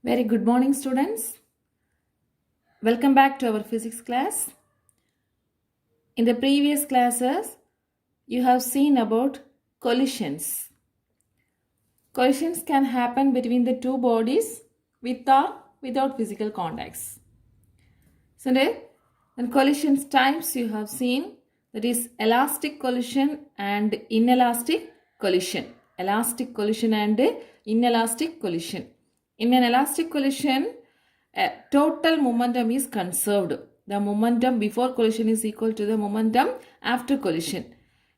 Very good morning, students. Welcome back to our physics class. In the previous classes, you have seen about collisions. Collisions can happen between the two bodies with or without physical contacts. So, then collisions types you have seen, that is elastic collision and inelastic collision. Elastic collision and inelastic collision. In an elastic collision, total momentum is conserved. The momentum before collision is equal to the momentum after collision.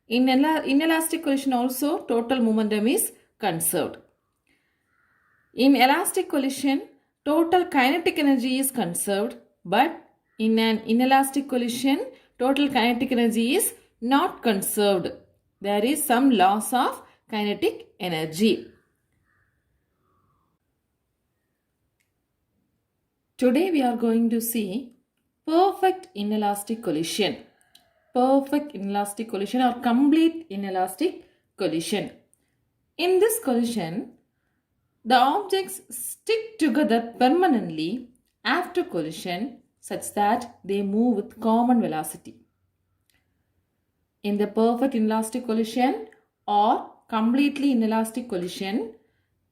In inelastic collision also, total momentum is conserved. In elastic collision, total kinetic energy is conserved, but in an inelastic collision, total kinetic energy is not conserved. There is some loss of kinetic energy. Today we are going to see perfect inelastic collision. Perfect inelastic collision or complete inelastic collision. In this collision, the objects stick together permanently after collision such that they move with common velocity. In the perfect inelastic collision or completely inelastic collision,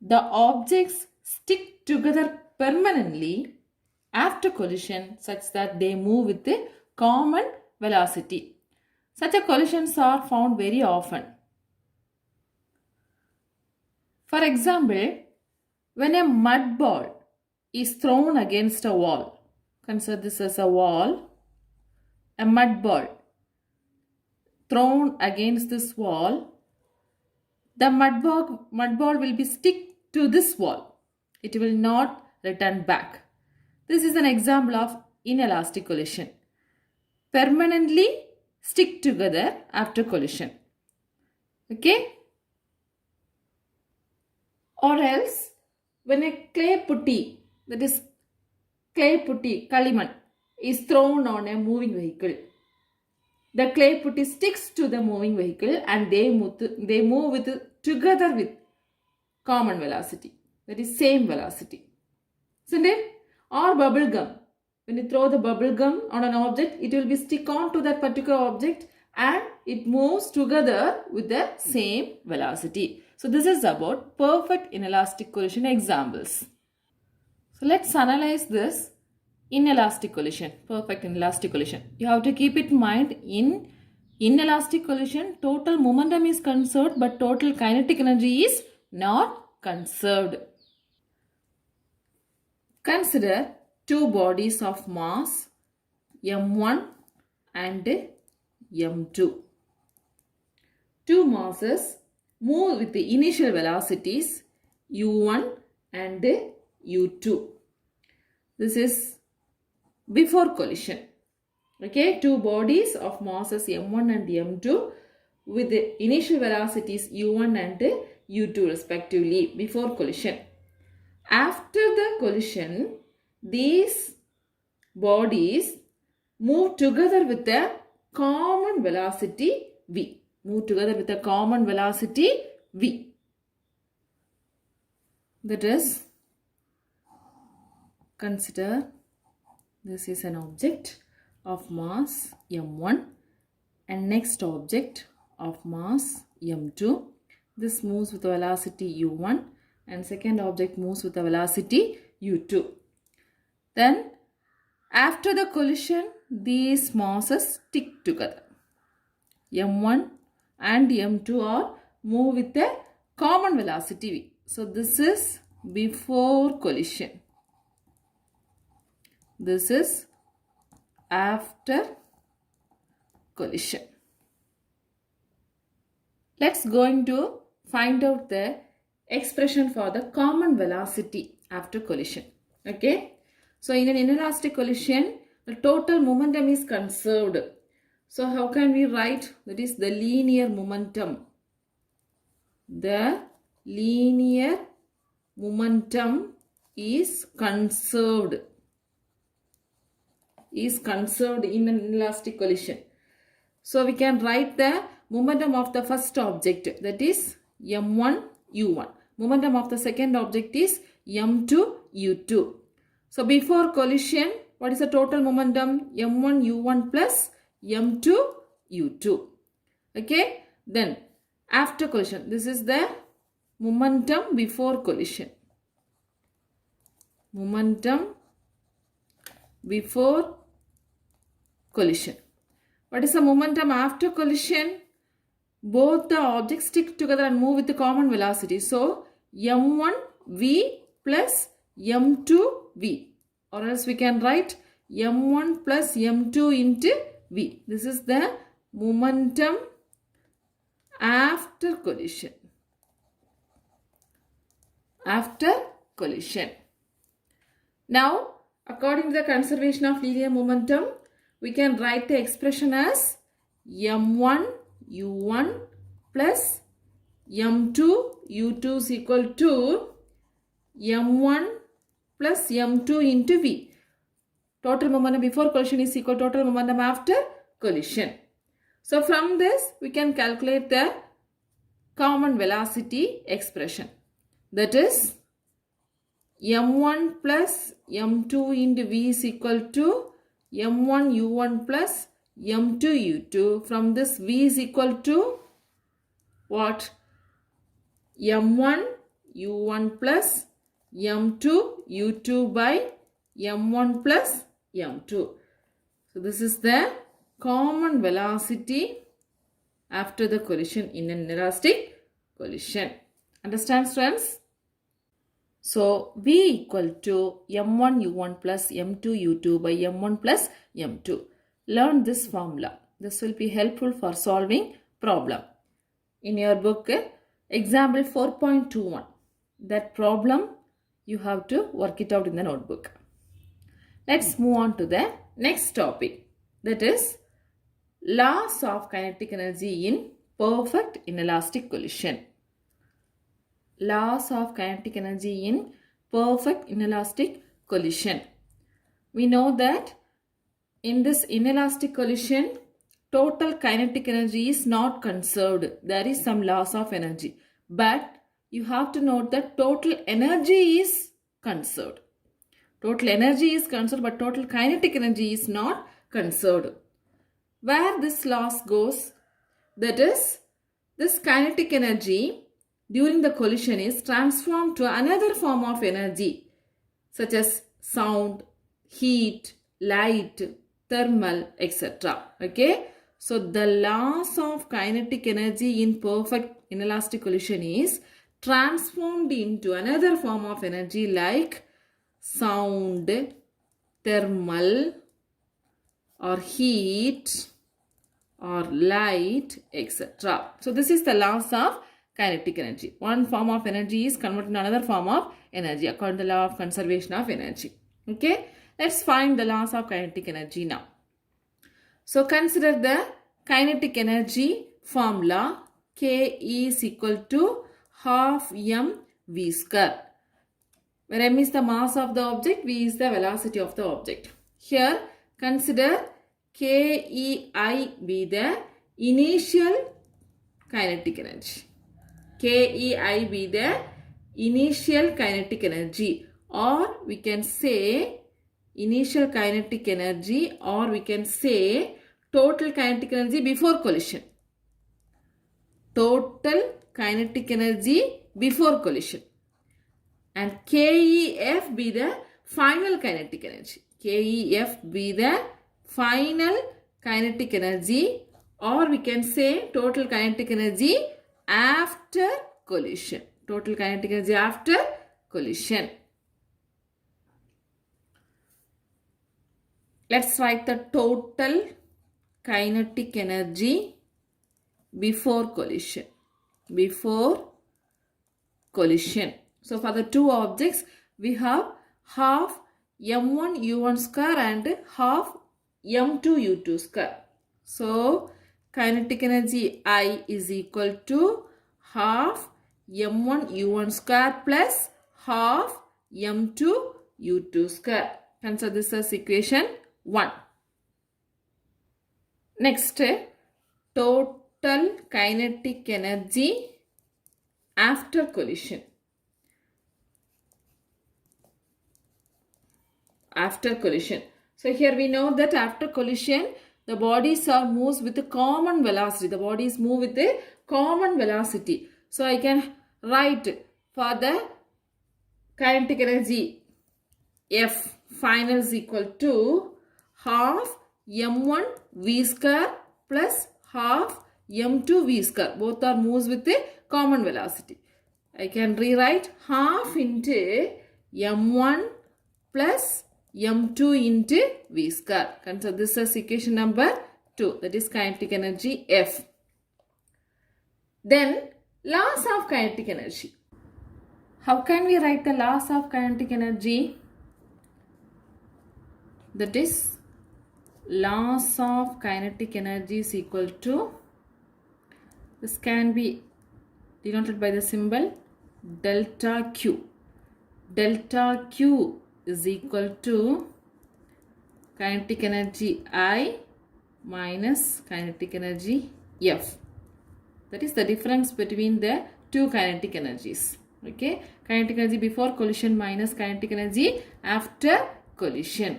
the objects stick together permanently after collision such that they move with a common velocity. Such collisions are found very often. For example, when a mud ball is thrown against a wall, consider this as a wall, a mud ball thrown against this wall, the mud ball will be stick to this wall. It will not return back. This is an example of inelastic collision. Permanently stick together after collision. Okay? Or else, when a clay putty, that is clay putty, kaliman, is thrown on a moving vehicle, the clay putty sticks to the moving vehicle and they move together with common velocity. That is same velocity. Isn't it? Or bubble gum. When you throw the bubble gum on an object, it will be stick on to that particular object and it moves together with the same velocity. So this is about perfect inelastic collision examples. So let's analyze this inelastic collision, perfect inelastic collision. You have to keep it in mind, in inelastic collision, total momentum is conserved but total kinetic energy is not conserved. Consider two bodies of mass m1 and m2. Two masses move with the initial velocities u1 and u2. This is before collision. Okay, two bodies of masses m1 and m2 with the initial velocities u1 and u2 respectively before collision. After the collision, these bodies move together with a common velocity v. Move together with a common velocity v. That is, consider this is an object of mass m1 and next object of mass m2. This moves with the velocity u1 and second object moves with the velocity u2. Then after the collision, these masses stick together. m1 and m2 are move with a common velocity v. So this is before collision. This is after collision. Let's going to find out the expression for the common velocity after collision. Okay. So in an inelastic collision, the total momentum is conserved. So how can we write? That is the linear momentum. The linear momentum is conserved. Is conserved in an inelastic collision. So we can write the momentum of the first object, that is m1 u1. Momentum of the second object is m2 u2. So before collision, what is the total momentum? m1 u1 plus m2 u2. Okay. Then after collision, this is the momentum before collision. Momentum before collision. What is the momentum after collision? Both the objects stick together and move with the common velocity. So m1 v plus m2 v, or else we can write m1 plus m2 into v. This is the momentum after collision. After collision. Now, according to the conservation of linear momentum, we can write the expression as m1 u1 plus m2 u2 is equal to m1 plus m2 into v. Total momentum before collision is equal to total momentum after collision. So from this, we can calculate the common velocity expression. That is m1 plus m2 into v is equal to m1 u1 plus m2 u2. From this, v is equal to what? m1 u1 plus m2 u2 by m1 plus m2. So this is the common velocity after the collision in an inelastic collision. Understand, friends? So v equal to m1 u1 plus m2 u2 by m1 plus m2. Learn this formula. This will be helpful for solving problem. In your book, example 4.21. That problem you have to work it out in the notebook. Let's move on to the next topic. That is laws of kinetic energy in perfect inelastic collision. Laws of kinetic energy in perfect inelastic collision. We know that in this inelastic collision, total kinetic energy is not conserved. There is some loss of energy. But you have to note that total energy is conserved. Total energy is conserved, but total kinetic energy is not conserved. Where this loss goes, that is, this kinetic energy during the collision is transformed to another form of energy, such as sound, heat, light, thermal, etc. Okay. So the loss of kinetic energy in perfect inelastic collision is transformed into another form of energy like sound, thermal, or heat, or light, etc. So this is the loss of kinetic energy. One form of energy is converted to another form of energy according to the law of conservation of energy. Okay. Let's find the loss of kinetic energy now. So consider the kinetic energy formula. K is equal to half m v square, where m is the mass of the object, v is the velocity of the object. Here consider KEI be the initial kinetic energy. KEI be the initial kinetic energy, or we can say initial kinetic energy, or we can say total kinetic energy before collision. Total kinetic energy before collision. And KEF be the final kinetic energy. KEF be the final kinetic energy, or we can say total kinetic energy after collision. Total kinetic energy after collision. Let's write the total kinetic energy before collision. Before collision. So for the two objects, we have half m1 u1 square and half m2 u2 square. So kinetic energy I is equal to half m1 u1 square plus half m2 u2 square. Consider this as equation 1. Next, total kinetic energy after collision. after collision. So here we know that after collision, the bodies are moves with a common velocity. The bodies move with a common velocity. So I can write for the kinetic energy F final is equal to half m1 v square plus half m2 v square. Both are moves with a common velocity. I can rewrite half into m1 plus m2 into v square. Consider this as equation number 2. That is kinetic energy F. Then laws of kinetic energy. How can we write the laws of kinetic energy? That is laws of kinetic energy is equal to, this can be denoted by the symbol delta Q. Delta Q is equal to kinetic energy I minus kinetic energy F. That is the difference between the two kinetic energies. Okay, kinetic energy before collision minus kinetic energy after collision.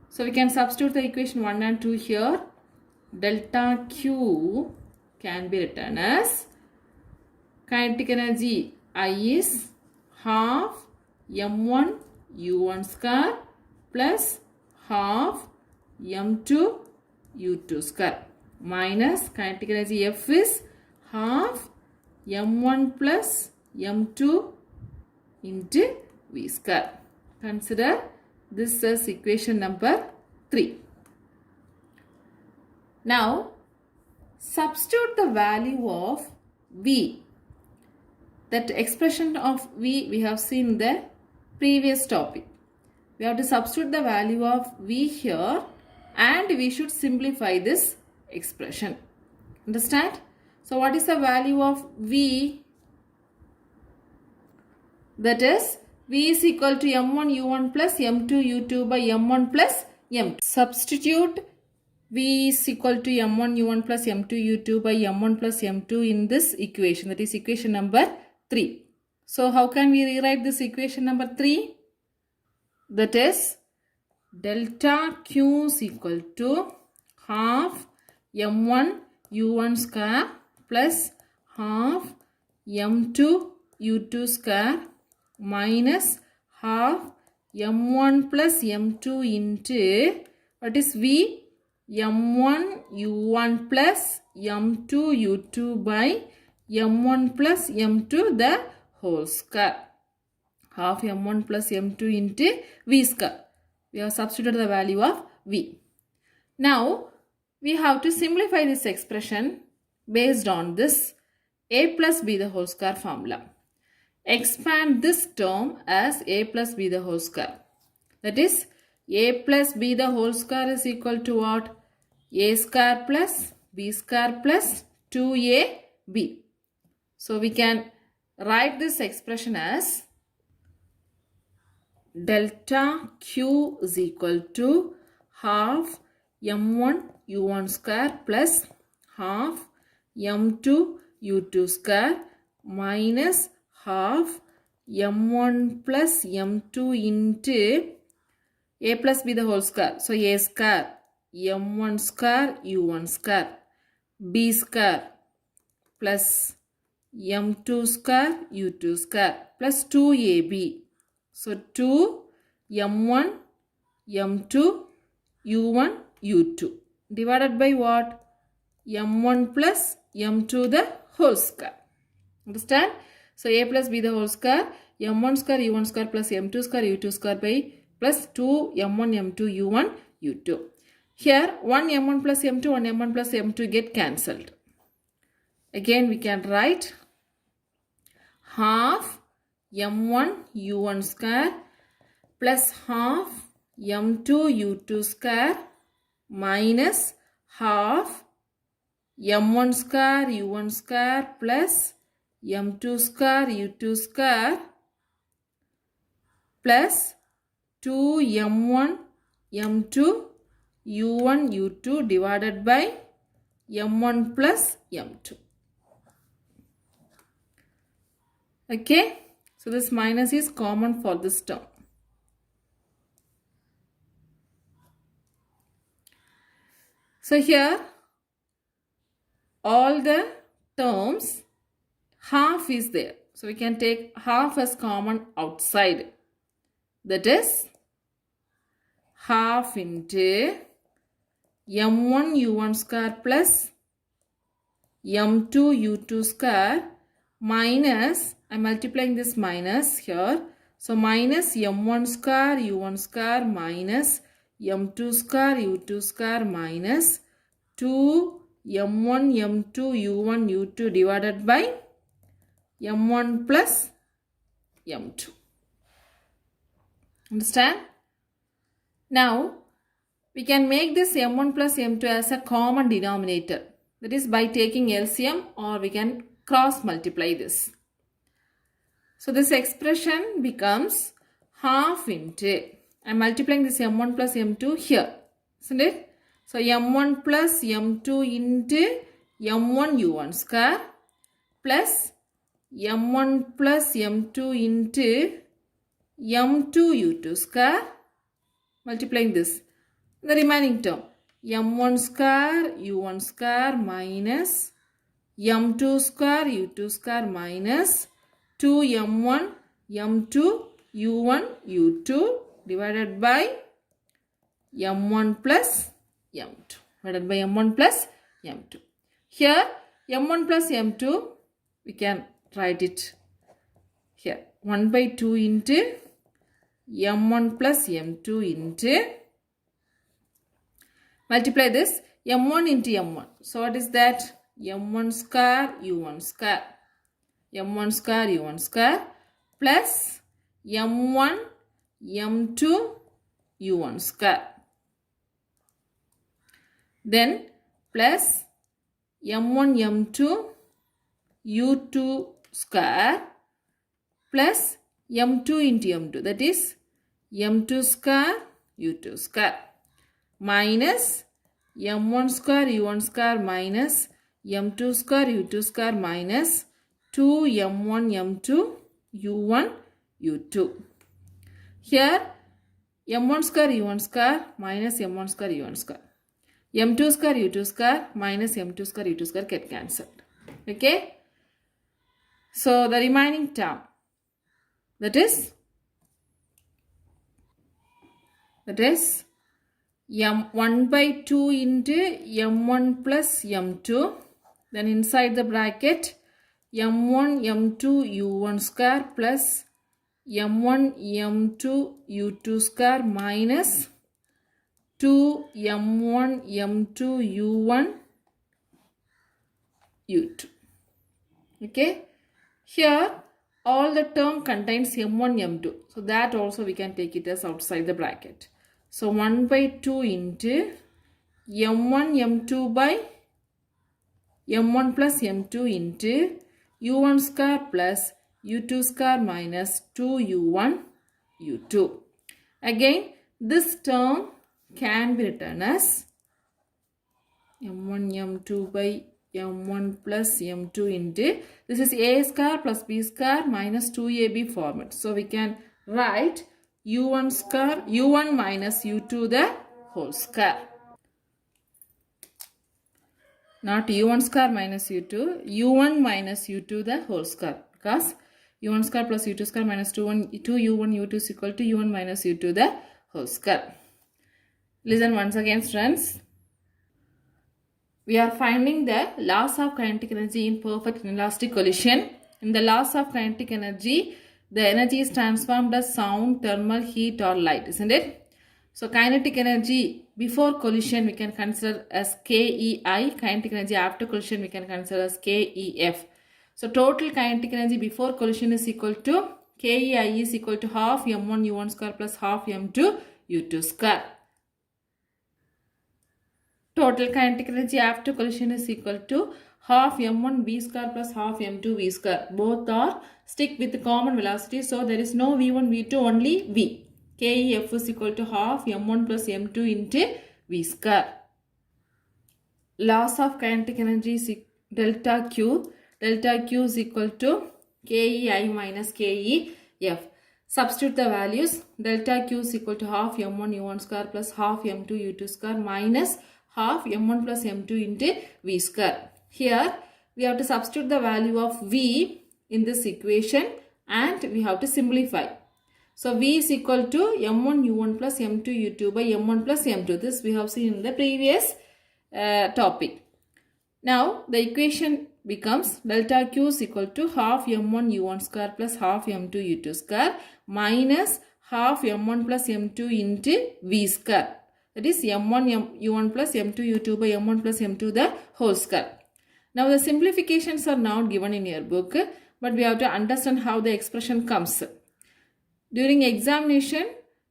So we can substitute the equation 1 and 2 here. Delta Q can be written as kinetic energy I is half m1 u1 square plus half m2 u2 square minus kinetic energy F is half m1 plus m2 into v square. Consider this as equation number 3. Now substitute the value of v. That expression of v we have seen in the previous topic. We have to substitute the value of v here and we should simplify this expression. Understand? So what is the value of v? That is v is equal to m1 u1 plus m2 u2 by m1 plus m2. Substitute v is equal to m1 u1 plus m2 u2 by m1 plus m2 in this equation. That is equation number 3. So how can we rewrite this equation number 3? That is delta Q is equal to half m1 u1 square plus half m2 u2 square minus half m1 plus m2 into, what is v? m1 u1 plus m2 u2 by m1 plus m2 the whole square. Half m1 plus m2 into v square. We have substituted the value of v. Now we have to simplify this expression based on this a plus b the whole square formula. Expand this term as a plus b the whole square. That is a plus b the whole square is equal to what? A square plus b square plus 2ab. So we can write this expression as delta Q is equal to half m1 u1 square plus half m2 u2 square minus half m1 plus m2 into a plus b the whole square. So a square m1 square u1 square b square plus m2 square u2 square plus 2ab. So 2 m1 m2 u1 u2 divided by what? m1 plus m2 the whole square. Understand? So a plus b the whole square, m1 square u1 square plus m2 square u2 square by plus 2 m1 m2 u1 u2. Here 1 m1 plus m2, 1 m1 plus m2 get cancelled. Again we can write half m1 u1 square plus half m2 u2 square minus half m1 square u1 square plus m2 square u2 square plus 2 m1 m2 u1 u2 divided by m1 plus m2. Okay, so this minus is common for this term. So here all the terms half is there. So we can take half as common outside. That is half into m1 u1 square plus m2 u2 square minus, I am multiplying this minus here. So minus m1 square u1 square minus m2 square u2 square minus 2 m1 m2 u1 u2 divided by m1 plus m2. Understand? Now we can make this m1 plus m2 as a common denominator. That is by taking LCM, or we can cross multiply this. So this expression becomes half into, I am multiplying this m1 plus m2 here, isn't it? So m1 plus m2 into m1 u1 square plus m1 plus m2 into m2 u2 square, multiplying this, the remaining term m1 square u1 square minus m2 square u2 square minus 2m1 m2 u1 u2 divided by m1 plus m2, divided by m1 plus m2. Here m1 plus m2 we can write it here 1 by 2 into m1 plus m2 into, multiply this m1 into m1. So what is that? m1 square u1 square, m1 square u1 square plus m1 m2 u1 square, then plus m1 m2 u2 square plus m2 into m2, that is m2 square u2 square minus m1 square u1 square minus m2 square u2 square minus 2m1 m2 u1 u2. Here m1 square u1 square minus m1 square u1 square, m2 square u2 square minus m2 square u2 square get cancelled. Okay. So the remaining term, that is m1 by 2 into m1 plus m2, then inside the bracket m1 m2 u1 square plus m1 m2 u2 square minus 2 m1 m2 u1 u2. Okay. Here all the term contains m1 m2. So that also we can take it as outside the bracket. So 1 by 2 into m1 m2 by m1 plus m2 into u1 square plus u2 square minus 2u1 u2. Again this term can be written as m1 m2 by m1 plus m2 into, this is a square plus b square minus 2ab format. So we can write u1 square u1 minus u2 the whole square. Not u1 square minus u2, u1 minus u2 the whole square, because u1 square plus u2 square minus 2u1 u2 is equal to u1 minus u2 the whole square. Listen once again, friends. We are finding the loss of kinetic energy in perfect inelastic collision. In the loss of kinetic energy, the energy is transformed as sound, thermal, heat or light, isn't it? So kinetic energy before collision we can consider as KEI. Kinetic energy after collision we can consider as KEF. So total kinetic energy before collision is equal to KEI is equal to half m1 u1 square plus half m2 u2 square. Total kinetic energy after collision is equal to half m1 v square plus half m2 v square. Both are stick with the common velocity. So there is no v1, v2, only v. KEF is equal to half m1 plus m2 into v square. Loss of kinetic energy is delta Q. Delta Q is equal to KEI minus KEF. Substitute the values. Delta Q is equal to half m1 u1 square plus half m2 u2 square minus half m1 plus m2 into v square. Here we have to substitute the value of v in this equation and we have to simplify. So v is equal to m1 u1 plus m2 u2 by m1 plus m2. This we have seen in the previous topic. Now the equation becomes delta q is equal to half m1 u1 square plus half m2 u2 square minus half m1 plus m2 into v square. That is m1 u1 plus m2 u2 by m1 plus m2 the whole square. Now the simplifications are not given in your book, but we have to understand how the expression comes. During examination,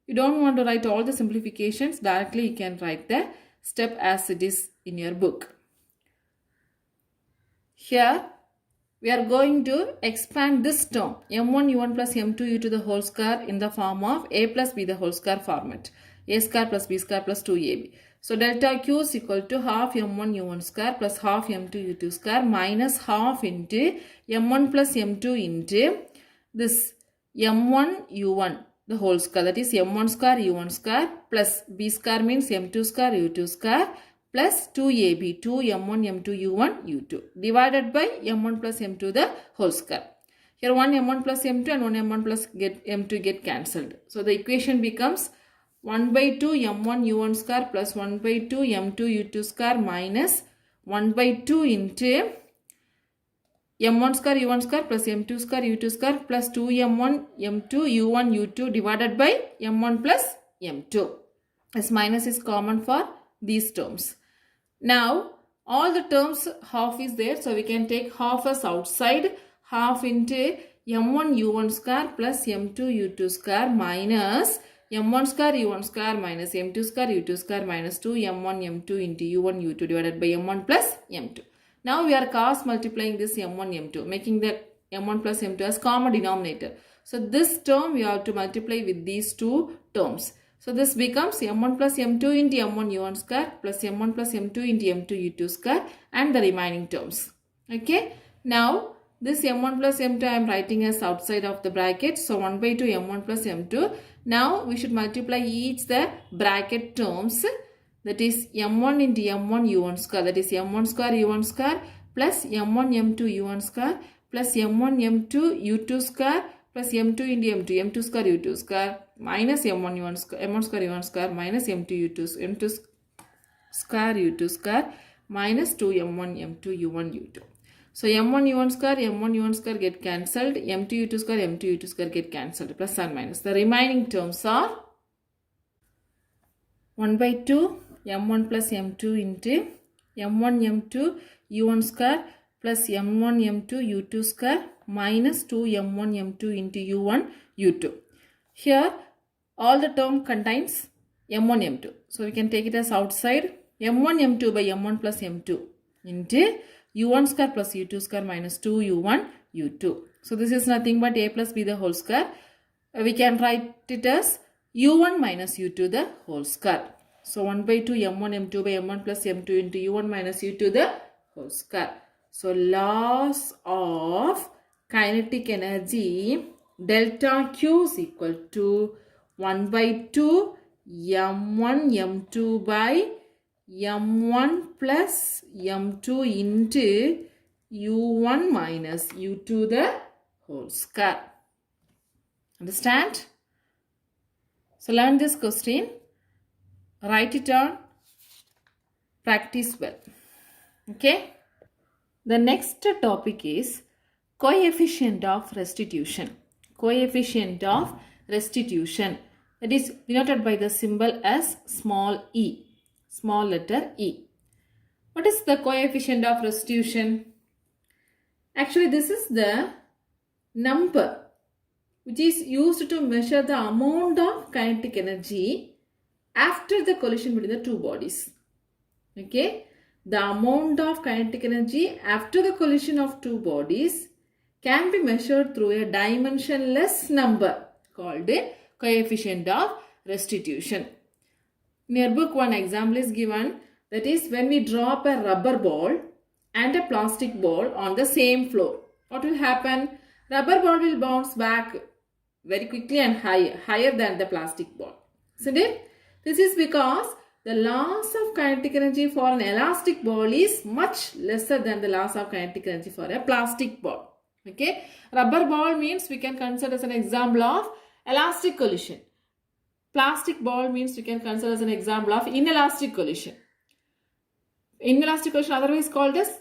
you don't want to write all the simplifications. Directly you can write the step as it is in your book. Here we are going to expand this term m1 u1 plus m2 u to the whole square in the form of a plus b the whole square format. A square plus b square plus 2ab. So delta q is equal to half m1 u1 square plus half m2 u2 square minus half into m1 plus m2 into this m1 u1 the whole square, that is m1 square u1 square plus b square means m2 square u2 square plus 2ab 2 m1 m2 u1 u2 divided by m1 plus m2 the whole square. Here one m1 plus m2 and one m1 plus m2 get cancelled. So the equation becomes 1 by 2 m1 u1 square plus 1 by 2 m2 u2 square minus 1 by 2 into m1 square u1 square plus m2 square u2 square plus 2 m1 m2 u1 u2 divided by m1 plus m2. This minus is common for these terms. Now all the terms half is there, so we can take half as outside. Half into m1 u1 square plus m2 u2 square minus m1 square u1 square minus m2 square u2 square minus 2 m1 m2 into u1 u2 divided by m1 plus m2. Now we are cross multiplying this m1 m2, making the m1 plus m2 as common denominator. So this term we have to multiply with these two terms. So this becomes m1 plus m2 into m1 u1 square plus m1 plus m2 into m2 u2 square and the remaining terms. Okay. Now this m1 plus m2 I am writing as outside of the bracket. So 1 by 2 m1 plus m2. Now we should multiply each the bracket terms. That is m1 into m1 u1 square. That is m1 square u1 square plus m1 m2 u1 square plus m1 m2 u2 square plus m2 into m2 square u2 square minus m1 u1 square m1 square u1 square minus m2 u2 square u2 square minus 2 m1 m2 u1 u2. So m1 u1 square get cancelled, m2 u2 square get cancelled, plus and minus. The remaining terms are 1 by 2 m1 plus m2 into m1 m2 u1 square plus m1 m2 u2 square minus 2 m1 m2 into u1 u2. Here all the term contains m1 m2. So we can take it as outside m1 m2 by m1 plus m2 into u1 square plus u2 square minus 2 u1 u2. So this is nothing but a plus b the whole square. We can write it as u1 minus u2 the whole square. So 1 by 2 m1 m2 by m1 plus m2 into u1 minus u2 the whole square. So laws of kinetic energy delta q is equal to 1 by 2 m1 m2 by m1 plus m2 into u1 minus u2 the whole square. Understand? So learn this question. Write it down. Practice well. Okay. The next topic is coefficient of restitution. Coefficient of restitution. That is denoted by the symbol as small e. Small letter e. What is the coefficient of restitution? Actually, this is the number which is used to measure the amount of kinetic energy after the collision between the two bodies. Okay. The amount of kinetic energy after the collision of two bodies can be measured through a dimensionless number called a coefficient of restitution. In your book, one example is given, that is when we drop a rubber ball and a plastic ball on the same floor. What will happen? Rubber ball will bounce back very quickly and higher than the plastic ball. Isn't it? This is because the loss of kinetic energy for an elastic ball is much lesser than the loss of kinetic energy for a plastic ball. Okay, rubber ball means we can consider as an example of elastic collision. Plastic ball means we can consider as an example of inelastic collision. Inelastic collision otherwise called as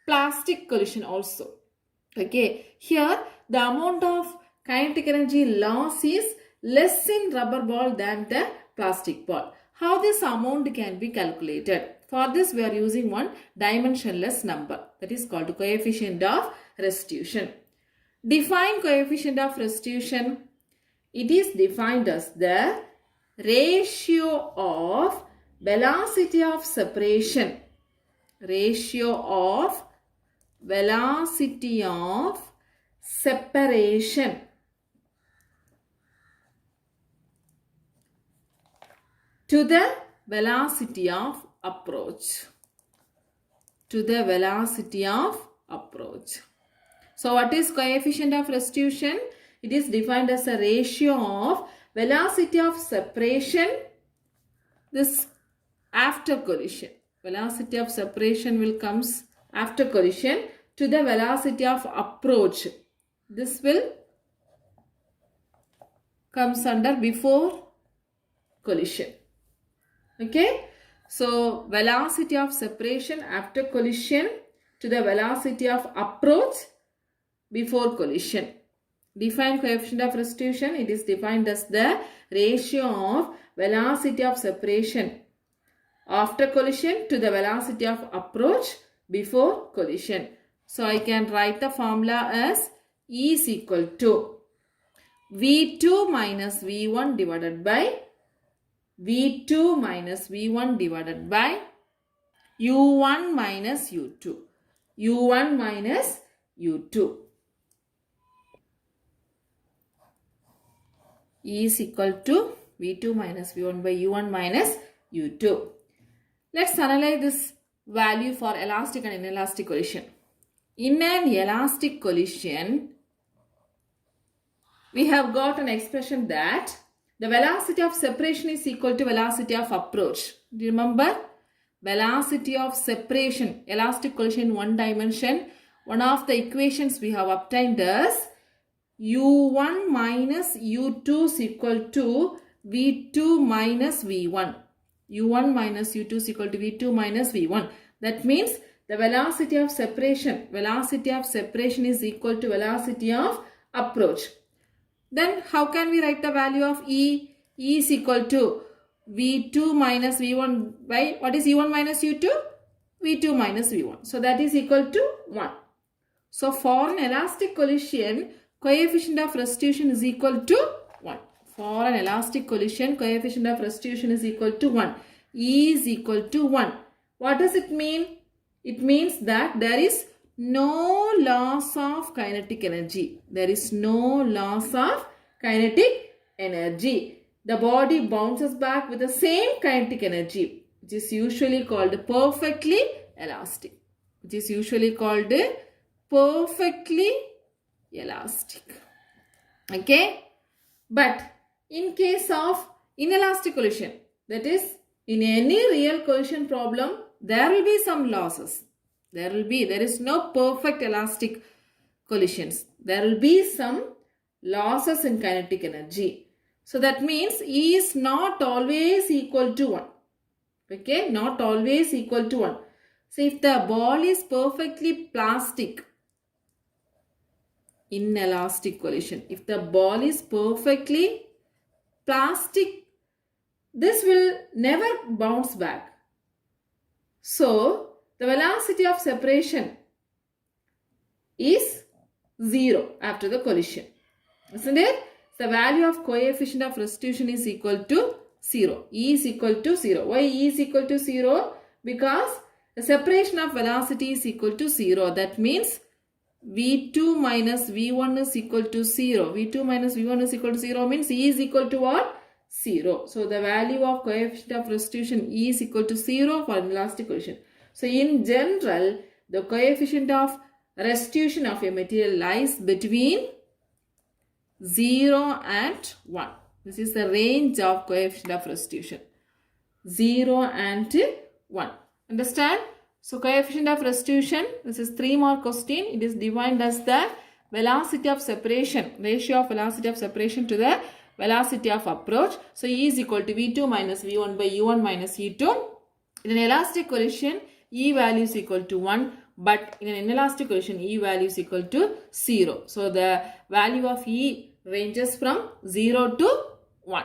plastic collision also. Okay, here the amount of kinetic energy loss is less in rubber ball than the plastic ball. How this amount can be calculated? For this we are using one dimensionless number, that is called coefficient of restitution. Define coefficient of restitution. It is defined as the ratio of velocity of separation. Ratio of velocity of separation to the velocity of approach. To the velocity of approach. So what is coefficient of restitution? It is defined as a ratio of velocity of separation, this after collision. Velocity of separation will comes after collision to the velocity of approach. This will comes under before collision. Okay. So velocity of separation after collision to the velocity of approach before collision. Define coefficient of restitution. It is defined as the ratio of velocity of separation after collision to the velocity of approach before collision. So I can write the formula as E is equal to V2 minus V1 divided by V2 minus V1 divided by U1 minus U2. U1 minus U2. E is equal to V2 minus V1 by U1 minus U2. Let's analyze this value for elastic and inelastic collision. In an elastic collision, we have got an expression that the velocity of separation is equal to velocity of approach. Do you remember? Velocity of separation, elastic collision in one dimension. One of the equations we have obtained is U1 minus U2 is equal to V2 minus V1. U1 minus U2 is equal to V2 minus V1. That means the velocity of separation is equal to velocity of approach. Then how can we write the value of E? E is equal to V2 minus V1 by, what is U1 minus U2? V2 minus V1. So that is equal to 1. So for an elastic collision, coefficient of restitution is equal to 1. For an elastic collision, coefficient of restitution is equal to 1. E is equal to 1. What does it mean? It means that there is no loss of kinetic energy. There is no loss of kinetic energy. The body bounces back with the same kinetic energy, which is usually called perfectly elastic. Which is usually called perfectly elastic. Okay? But in case of inelastic collision, that is, in any real collision problem, there will be some losses. There is no perfect elastic collisions. There will be some losses in kinetic energy. So that means E is not always equal to 1. Okay, not always equal to 1. So if the ball is perfectly plastic, inelastic collision, if the ball is perfectly plastic, this will never bounce back. So the velocity of separation is 0 after the collision. Isn't it? The value of coefficient of restitution is equal to 0. E is equal to 0. Why E is equal to 0? Because the separation of velocity is equal to 0. That means V2 minus V1 is equal to 0. V2 minus V1 is equal to 0 means E is equal to what? 0. So the value of coefficient of restitution E is equal to 0 for inelastic collision. So in general, the coefficient of restitution of a material lies between 0 and 1. This is the range of coefficient of restitution. 0 and 1. Understand? So coefficient of restitution, this is 3 mark question. It is defined as the velocity of separation, ratio of velocity of separation to the velocity of approach. So E is equal to V2 minus V1 by U1 minus E2. In an elastic collision, E value is equal to 1, but in an inelastic collision, E value is equal to 0. So the value of E ranges from 0 to 1.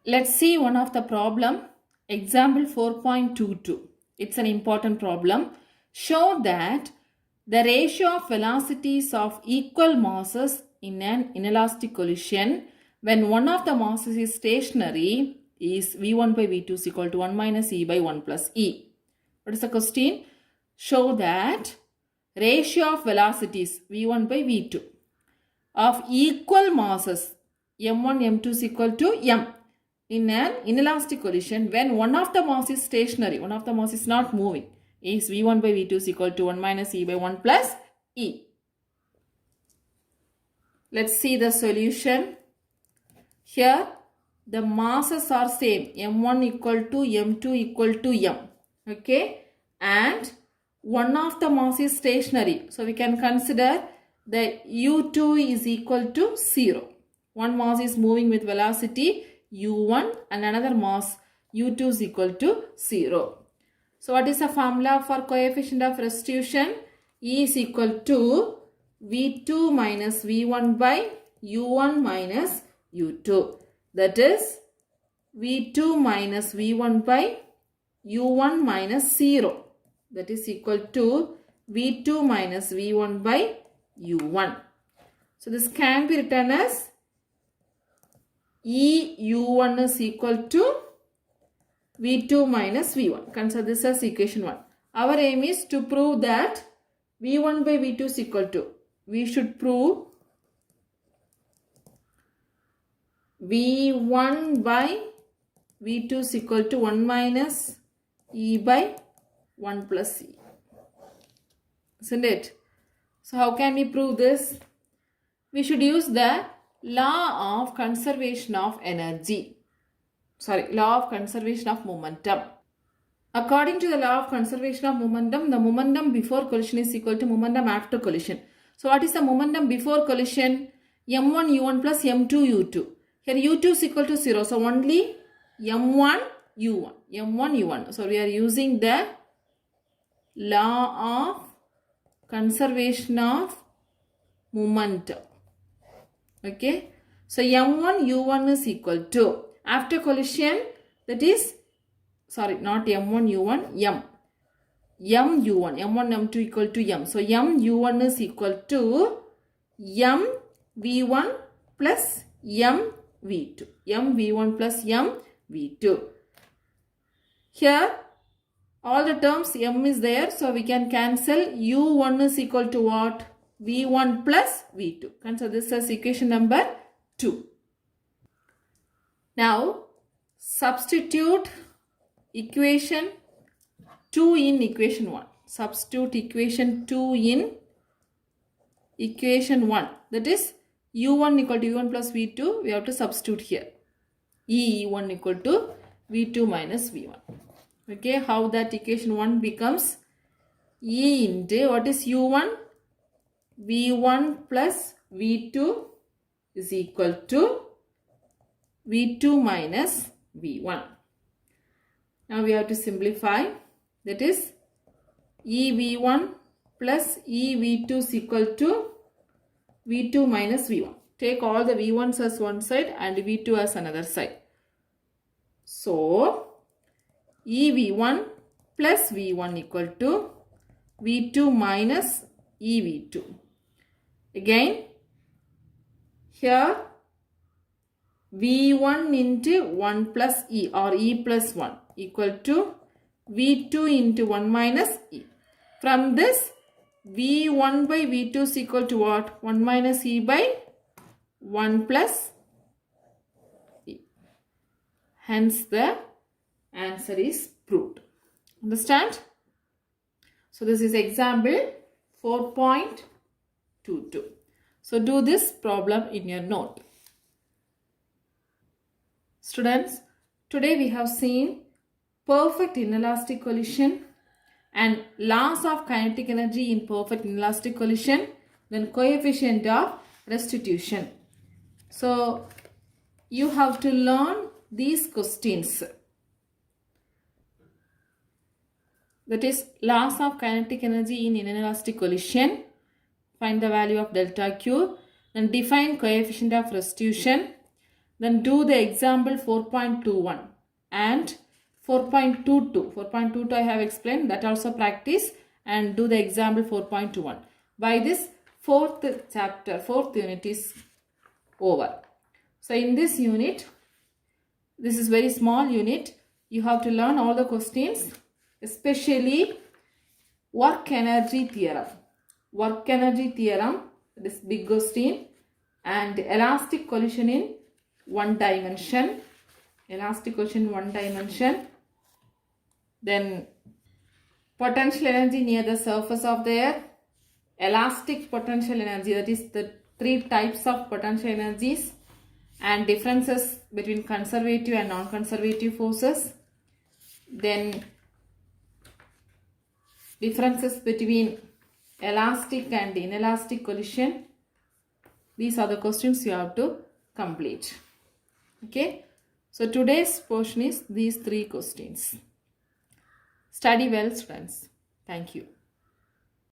Let's see one of the problem. Example 4.22. It's an important problem. Show that the ratio of velocities of equal masses in an inelastic collision when one of the masses is stationary is V1 by V2 is equal to 1 minus E by 1 plus E. What is the question? Show that ratio of velocities V1 by V2 of equal masses M1, M2 is equal to M in an inelastic collision when one of the mass is stationary, one of the mass is not moving, is V1 by V2 is equal to 1 minus E by 1 plus E. Let's see the solution. Here the masses are same, M1 equal to M2 equal to M. Okay, and one of the mass is stationary. So we can consider that U2 is equal to 0. One mass is moving with velocity U1 and another mass U2 is equal to 0. So what is the formula for coefficient of restitution? E is equal to V2 minus V1 by U1 minus U2. That is V2 minus V1 by U1 minus 0. That is equal to V2 minus V1 by U1. So this can be written as E U1 is equal to V2 minus V1. Consider this as equation 1. Our aim is to prove that V1 by V2 is equal to, we should prove V1 by V2 is equal to 1 minus E by 1 plus E. Isn't it? So how can we prove this? We should use the law of conservation of energy. Law of conservation of momentum. According to the law of conservation of momentum, the momentum before collision is equal to momentum after collision. So what is the momentum before collision? M1 U1 plus M2 U2. Here U2 is equal to 0. So only M1 U1. M1 U1. So we are using the law of conservation of momentum. Okay. So M1 U1 is equal to, after collision, that is, not M1 U1, M. M U1, M1 M2 equal to M. So M U1 is equal to M V1 plus M V2. M V1 plus M V2. Here all the terms M is there, so we can cancel. U1 is equal to what? V1 plus V2. Consider this as equation number 2. Now substitute equation 2 in equation 1. Substitute equation 2 in equation 1. That is U1 equal to V1 plus V2. We have to substitute here. E1 equal to V2 minus V1. Okay, how that equation 1 becomes E into, what is U1? V1 plus V2 is equal to V2 minus V1. Now we have to simplify. That is EV1 plus EV2 is equal to V2 minus V1. Take all the V1s as one side and V2 as another side. So EV1 plus V1 equal to V2 minus EV2. Again, here V1 into 1 plus E or E plus 1 equal to V2 into 1 minus E. From this, V1 by V2 is equal to what? 1 minus E by 1 plus E. Hence, the answer is proved. Understand? So, this is example 4.22. So, do this problem in your note. Students, today we have seen perfect inelastic collision and laws of kinetic energy in perfect inelastic collision, then coefficient of restitution. So, you have to learn these questions. That is, laws of kinetic energy in inelastic collision. Find the value of delta Q. Then define coefficient of restitution. Then do the example 4.21 and 4.22. 4.22 I have explained, that also practice, and do the example 4.21. By this, fourth unit is over. So in this unit, this is very small unit. You have to learn all the questions, especially work energy theorem. Work energy theorem, this big question, and elastic collision in one dimension. Elastic collision in one dimension. Then potential energy near the surface of the earth. Elastic potential energy, that is the three types of potential energies, and differences between conservative and non-conservative forces. Then differences between elastic and inelastic collision. These are the questions you have to complete. Okay. So today's portion is these three questions. Study well, students. Thank you.